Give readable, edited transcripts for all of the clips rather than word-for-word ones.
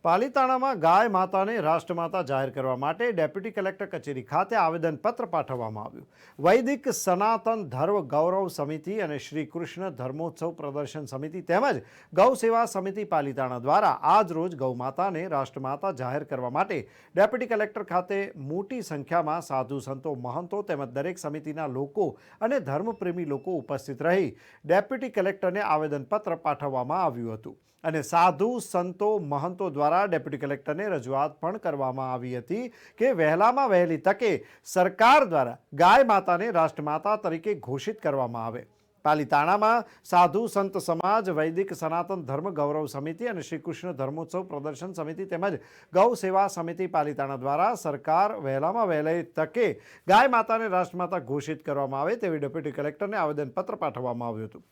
પાલિતાણામાં ગાય માતાને રાષ્ટ્રમાતા જાહેર કરવા માટે ડેપ્યુટી કલેક્ટર કચેરી ખાતે આવેદનપત્ર પાઠવવામાં આવ્યું. વૈદિક સનાતન ધર્મ ગૌરવ સમિતિ અને શ્રી કૃષ્ણ ધર્મોત્સવ પ્રદર્શન સમિતિ તેમજ ગૌ સેવા સમિતિ પાલિતાણા દ્વારા આજ રોજ ગૌમાતાને રાષ્ટ્રમાતા જાહેર કરવા માટે ડેપ્યુટી કલેક્ટર ખાતે મોટી સંખ્યામાં સાધુ સંતો મહંતો તેમજ દરેક સમિતિના લોકો અને ધર્મપ્રેમી લોકો ઉપસ્થિત રહી ડેપ્યુટી કલેક્ટરને આવેદનપત્ર પાઠવવામાં આવ્યું હતું અને સાધુ સંતો મહંતો દ્વારા ડેપ્યુટી કલેક્ટરને રજૂઆત પણ કરવામાં આવી હતી કે વહેલામાં વહેલી તકે સરકાર દ્વારા ગાય માતાને રાષ્ટ્રમાતા તરીકે ઘોષિત કરવામાં આવે. પાલિતાણામાં સાધુ સંત સમાજ, વૈદિક સનાતન ધર્મ ગૌરવ સમિતિ અને શ્રી કૃષ્ણ ધર્મોત્સવ પ્રદર્શન સમિતિ તેમજ ગૌ સેવા સમિતિ પાલિતાણા દ્વારા સરકાર વહેલામાં વહેલી તકે ગાય માતાને રાષ્ટ્રમાતા ઘોષિત કરવામાં આવે તેવી ડેપ્યુટી કલેક્ટરને આવેદનપત્ર પાઠવવામાં આવ્યું હતું.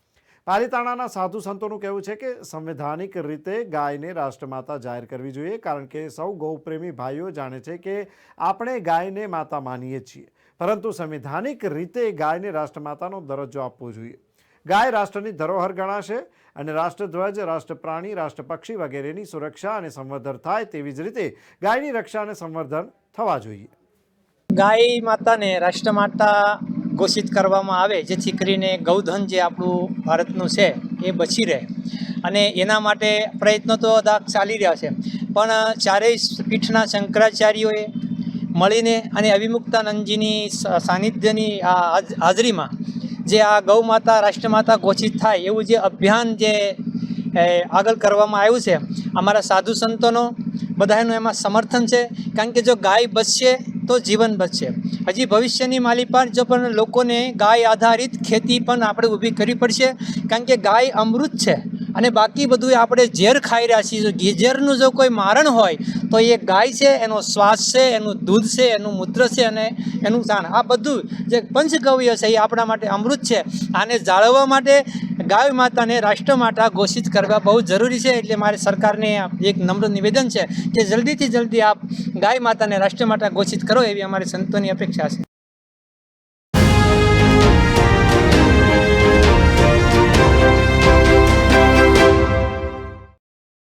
પાલિતાણાના સાધુ સંતોનું કહેવું છે કે સંવૈધાનિક રીતે ગાયને રાષ્ટ્રમાતા જાહેર કરવી જોઈએ, કારણ કે સૌ ગૌપ્રેમી ભાઈઓ જાણે છે કે આપણે ગાયને માતા માનીએ છીએ, પરંતુ સંવૈધાનિક રીતે ગાયને રાષ્ટ્રમાતાનો દરજ્જો આપવો જોઈએ. ગાય રાષ્ટ્રની ધરોહર ગણાશે અને રાષ્ટ્રધ્વજ, રાષ્ટ્રપ્રાણી, રાષ્ટ્રપક્ષી વગેરેની સુરક્ષા અને સંવર્ધન થાય તેવી જ રીતે ગાયની રક્ષા અને સંવર્ધન થવા જોઈએ. ગાય માતાને રાષ્ટ્રમાતા ઘોષિત કરવામાં આવે જેથી કરીને ગૌધન જે આપણું ભારતનું છે એ બચી રહે, અને એના માટે પ્રયત્નો તો ચાલી રહ્યા છે. પણ ચારેય પીઠના શંકરાચાર્યોએ મળીને અને અવિમુક્તાનંદજીની સાનિધ્યની હાજરીમાં જે આ ગૌ માતા રાષ્ટ્રમાતા ઘોષિત થાય એવું જે અભિયાન જે આગળ કરવામાં આવ્યું છે, અમારા સાધુ સંતોનો બધાનું એમાં સમર્થન છે. કારણ કે જો ગાય બચશે તો જીવન બચશે. હજી ભવિષ્યની માલિપા જો પણ લોકોને ગાય આધારિત ખેતી પણ આપણે ઊભી કરવી પડશે, કારણ કે ગાય અમૃત છે અને બાકી બધું આપણે ઝેર ખાઈ રહ્યા છીએ. ઝેરનું જો કોઈ મારણ હોય તો એ ગાય છે, એનો શ્વાસ છે, એનું દૂધ છે, એનું મૂત્ર છે અને એનું સાણ, આ બધું જે પંચગવ્ય છે એ આપણા માટે અમૃત છે. આને જાળવવા માટે ગાય માતાને રાષ્ટ્રમાતા ઘોષિત કરવા બહુ જરૂરી છે. એટલે મારે સરકારને એક નમ્ર નિવેદન છે કે જલ્દીથી જલ્દી આપ ગાય માતાને રાષ્ટ્રમાતા ઘોષિત કરો એવી અમારી સંતોની અપેક્ષા છે.